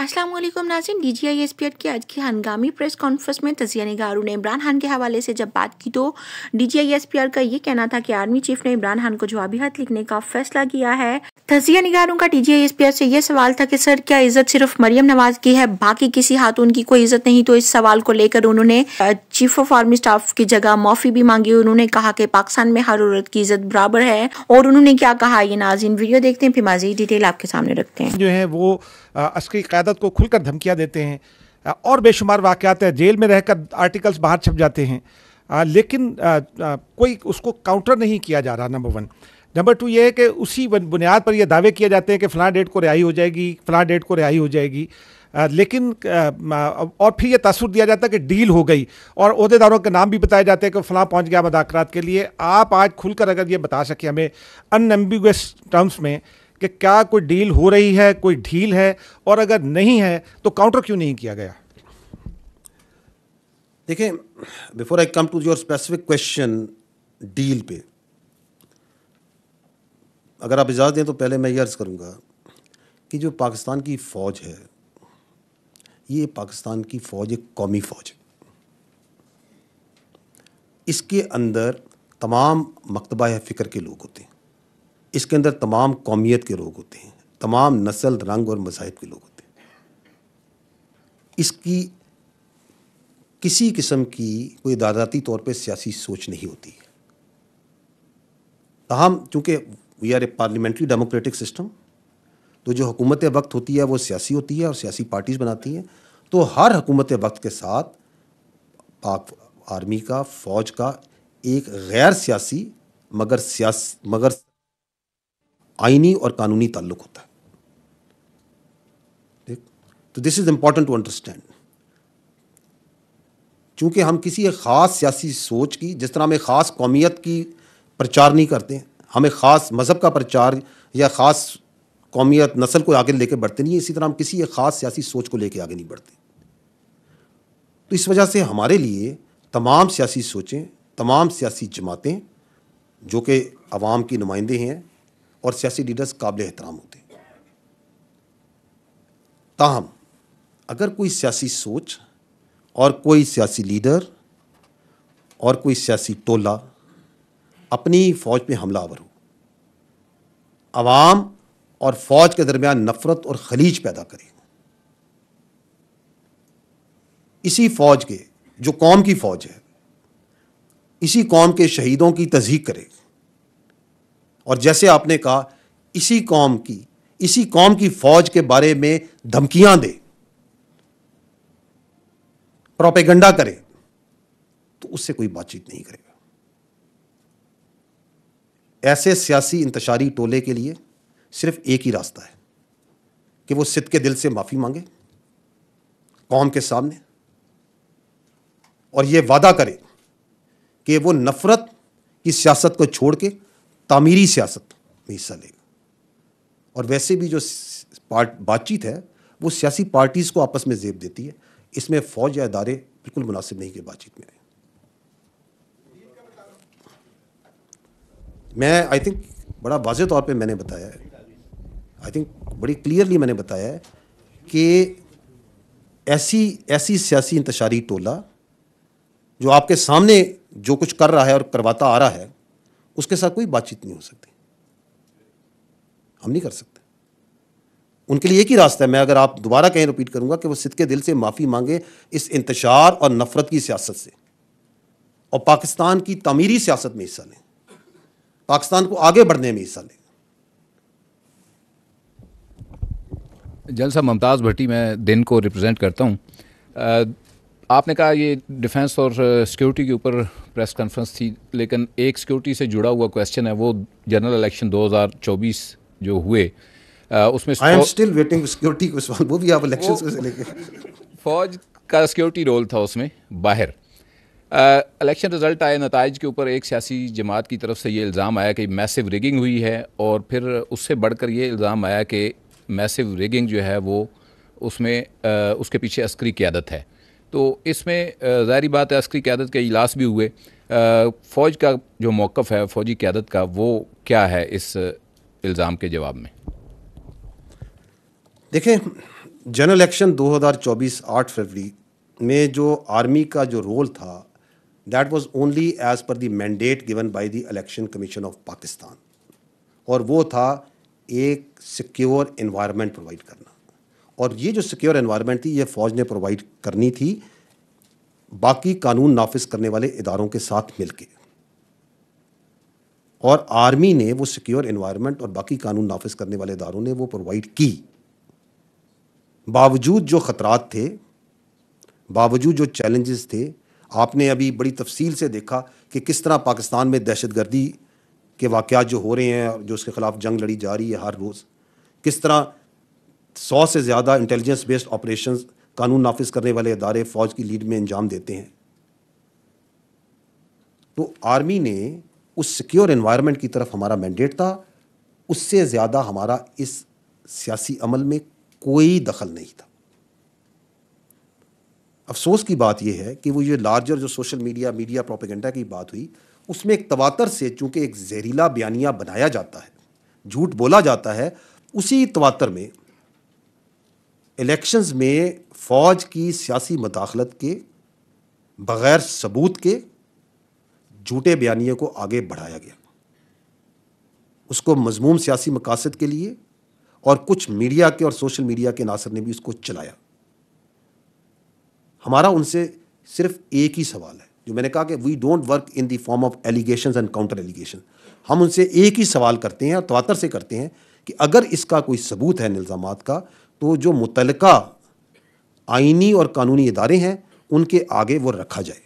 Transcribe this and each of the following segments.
अस्सलाम वालेकुम नाज़रीन, DGI-SPR की आज की हंगामी प्रेस कॉन्फ्रेंस में तज़िया निगारों ने इमरान खान के हवाले से जब बात की तो DGI-SPR का ये कहना था कि आर्मी चीफ ने इमरान खान को जवाबी खत लिखने का फैसला किया है। तज़िया निगारों का DGI-SPR से ये सवाल था कि सर क्या इज्जत सिर्फ मरियम नवाज की है, बाकी किसी हाथों की कोई इज्जत नहीं? तो इस सवाल को लेकर उन्होंने चीफ ऑफ आर्मी स्टाफ की जगह माफी भी मांगी। उन्होंने कहा कि पाकिस्तान में हर औरत की इज्जत बराबर है। और उन्होंने क्या कहा, ये नाज़रीन वीडियो देखते हैं, फिर मज़ीद डिटेल आपके सामने रखते हैं। जो है वो अस्करी क़यादत को खुलकर धमकियाँ देते हैं और बेशुमार वाक़यात है, जेल में रहकर आर्टिकल्स बाहर छप जाते हैं, लेकिन कोई उसको काउंटर नहीं किया जा रहा। नंबर 1। नंबर 2 ये है कि उसी बुनियाद पर ये दावे किए जाते हैं कि फ़लाँ डेट को रिहाई हो जाएगी, फ़लाँ डेट को रिहाई हो जाएगी, लेकिन और फिर ये तासुर दिया जाता है कि डील हो गई और ओहदेदारों के नाम भी बताए जाते हैं कि फ़लाँ पहुँच गया मुज़ाकरात के लिए। आप आज खुलकर अगर ये बता सकें हमें अनएम्बिगुअस टर्म्स में कि क्या कोई डील हो रही है, कोई ढील है, और अगर नहीं है तो काउंटर क्यों नहीं किया गया? देखें, before I come to your specific question deal पे, अगर आप इजाज़त दें तो पहले मैं ये अर्ज़ करूँगा कि जो पाकिस्तान की फ़ौज है, ये पाकिस्तान की फ़ौज एक कौमी फ़ौज है। इसके अंदर तमाम मकतबा फ़िक्र के लोग होते हैं, इसके अंदर तमाम कौमियत के लोग होते हैं, तमाम नस्ल, रंग और मज़ाहिब के लोग होते हैं। इसकी किसी किस्म की कोई दादाती तौर पे सियासी सोच नहीं होती है। ताहम चूँकि we are a parliamentary democratic system, तो जो हुकूमत वक्त होती है वो सियासी होती है और सियासी पार्टीज़ बनाती हैं। तो हर हुकूमत वक्त के साथ पाक आर्मी का, फ़ौज का एक गैर सियासी मगर आइनी और कानूनी ताल्लुक़ होता है। ठीक, तो this is important to understand. चूँकि हम किसी एक ख़ास सियासी सोच की, जिस तरह हम एक ख़ास कौमियत की प्रचार नहीं करते हैं, हम एक ख़ास मज़हब का प्रचार या ख़ास कौमियत नस्ल को आगे लेके बढ़ते नहीं, इसी तरह हम किसी एक ख़ास सियासी सोच को लेके आगे नहीं बढ़ते। तो इस वजह से हमारे लिए तमाम सियासी सोचें, तमाम सियासी जमातें जो कि अवाम की नुमाइंदे हैं और सियासी लीडर्स काबिल एहतराम होते हैं। ताहम अगर कोई सियासी सोच और कोई सियासी लीडर और कोई सियासी टोला अपनी फ़ौज पे हमलावर हो, अवाम और फ़ौज के दरमियान नफ़रत और खलीज पैदा करे, इसी फ़ौज के, जो कौम की फ़ौज है, इसी कौम के शहीदों की तज़हीक करे, और जैसे आपने कहा इसी कौम की फ़ौज के बारे में धमकियां दे, प्रोपेगेंडा करे, तो उससे कोई बातचीत नहीं करेगा। ऐसे सियासी इंतशारी टोले के लिए सिर्फ एक ही रास्ता है कि वो सिद्क़ के दिल से माफ़ी मांगे कौम के सामने और ये वादा करे कि वो नफ़रत की सियासत को छोड़ के तामीरी सियासत में हिस्सा लेगा। और वैसे भी जो बातचीत है वो सियासी पार्टीज़ को आपस में ज़ेब देती है, इसमें फ़ौज या इदारे बिल्कुल मुनासिब नहीं कि बातचीत में आए। मैं आई थिंक बड़ा वाज़ेह तौर पे मैंने बताया है, आई थिंक बड़ी क्लियरली मैंने बताया है कि ऐसी सियासी इंतशारी टोला जो आपके सामने जो कुछ कर रहा है और करवाता आ रहा है, उसके साथ कोई बातचीत नहीं हो सकती, हम नहीं कर सकते। उनके लिए एक ही रास्ता है, मैं अगर आप दोबारा कहीं रिपीट करूंगा, कि वो सिद्क़ के दिल से माफ़ी मांगे इस इंतशार और नफ़रत की सियासत से और पाकिस्तान की तामीरी सियासत में हिस्सा लें, पाकिस्तान को आगे बढ़ने में हिस्सा लें। जलसा मुमताज़ भट्टी, मैं दिन को रिप्रेजेंट करता हूँ। आपने कहा ये डिफेंस और सिक्योरिटी के ऊपर प्रेस कॉन्फ्रेंस थी, लेकिन एक सिक्योरिटी से जुड़ा हुआ क्वेश्चन है, वो जनरल इलेक्शन 2024 जो हुए उसमें I am still waiting security को सवाल, वो भी आप इलेक्शन से लेके फौज का सिक्योरिटी रोल था उसमें बाहर। इलेक्शन रिज़ल्ट आए, नताइज के ऊपर एक सियासी जमात की तरफ से ये इल्ज़ाम आया कि मैसिव रिगिंग हुई है, और फिर उससे बढ़कर ये इल्ज़ाम आया कि मैसिव रिगिंग जो है वो उसमें उसके पीछे अस्करी क़यादत है। तो इसमें ज़ाहिरी बात है अस्करी क़यादत के इजलास भी हुए। फ़ौज का जो मौक़िफ़ है फ़ौजी क़यादत का, वो क्या है इस इल्ज़ाम के जवाब में? देखें, जनरल इलेक्शन 2024 8 फरवरी में जो आर्मी का जो रोल था, that was only as per the mandate given by the Election Commission of Pakistan, और वो था एक सिक्योर एनवायरनमेंट प्रोवाइड करना। और ये जो सिक्योर एनवायरनमेंट थी ये फ़ौज ने प्रोवाइड करनी थी बाकी कानून नाफिज करने वाले इदारों के साथ मिलके, और आर्मी ने वो सिक्योर एनवायरनमेंट और बाकी कानून नाफिज करने वाले इदारों ने वो प्रोवाइड की। बावजूद जो ख़तरात थे, बावजूद जो चैलेंजेस थे, आपने अभी बड़ी तफसील से देखा कि किस तरह पाकिस्तान में दहशतगर्दी के वाक़यात जो हो रहे हैं और जो उसके ख़िलाफ़ जंग लड़ी जा रही है हर रोज़, किस तरह 100 से ज़्यादा इंटेलिजेंस बेस्ड ऑपरेशंस कानून नाफिज करने वाले इदारे फ़ौज की लीड में अंजाम देते हैं। तो आर्मी ने उस सिक्योर एनवायरनमेंट की तरफ हमारा मैंडेट था, उससे ज़्यादा हमारा इस सियासी अमल में कोई दखल नहीं था। अफसोस की बात यह है कि वो ये लार्जर जो सोशल मीडिया प्रोपेगेंडा की बात हुई, उसमें एक तवातर से चूंकि एक जहरीला बयानिया बनाया जाता है, झूठ बोला जाता है, उसी तवातर में इलेक्शंस में फ़ौज की सियासी मदाखलत के बग़ैर सबूत के झूठे बयानिए को आगे बढ़ाया गया, उसको मज़मूम सियासी मकासद के लिए, और कुछ मीडिया के और सोशल मीडिया के नासर ने भी उसको चलाया। हमारा उनसे सिर्फ एक ही सवाल है, जो मैंने कहा कि we don't work in the form of allegations and counter allegation. हम उनसे एक ही सवाल करते हैं और तवातर से करते हैं कि अगर इसका कोई सबूत है इल्ज़ामात का, तो जो मुतल्लिका आइनी और कानूनी इदारे हैं उनके आगे वो रखा जाए।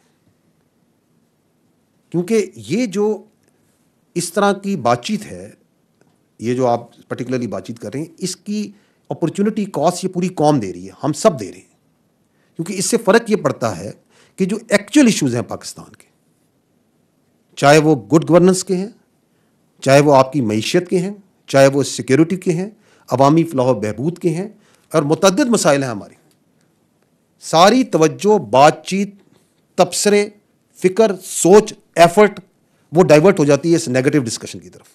क्योंकि ये जो इस तरह की बातचीत है, ये जो आप पर्टिकुलरली बातचीत कर रहे हैं, इसकी अपॉर्चुनिटी कॉस्ट ये पूरी कौम दे रही है, हम सब दे रहे हैं। क्योंकि इससे फ़र्क ये पड़ता है कि जो एक्चुअल इश्यूज़ हैं पाकिस्तान के, चाहे वो गुड गवर्नेंस के हैं, चाहे वो आपकी मईशत के हैं, चाहे वो सिक्योरिटी के हैं, अवामी फलाह बहबूद के हैं, और मुतअद्दिद मसाइल हैं हमारी, सारी तवज्जो, बातचीत, तबसरे, फ़िक्र, सोच, एफर्ट वो डाइवर्ट हो जाती है इस नेगेटिव डिस्कशन की तरफ,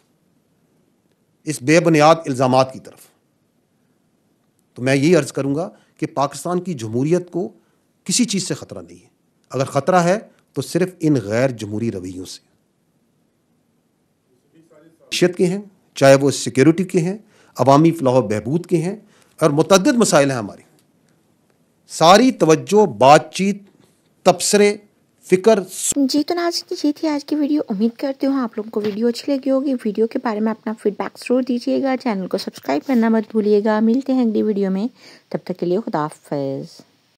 इस बेबुनियाद इल्ज़ामात की तरफ। तो मैं यही अर्ज़ करूँगा कि पाकिस्तान की जमहूरियत को किसी चीज़ से ख़तरा नहीं है। अगर ख़तरा है तो सिर्फ इन गैर जमहूरी रवैयों से, मईशत के हैं, चाहे वो सिक्योरिटी के हैं, अवामी फलाह बहबूद के हैं, और मुतअद्दिद मसाइल हैं हमारी, सारी तवज्जो, बातचीत, तबसरे, फ़िक्र। जी तो नाज़रीन, ये थी आज की वीडियो। उम्मीद करती हूँ आप लोगों को वीडियो अच्छी लगी होगी। वीडियो के बारे में अपना फीडबैक ज़रूर दीजिएगा। चैनल को सब्सक्राइब करना मत भूलिएगा। मिलते हैं अगली वीडियो में, तब तक के लिए खुदा हाफ़िज़।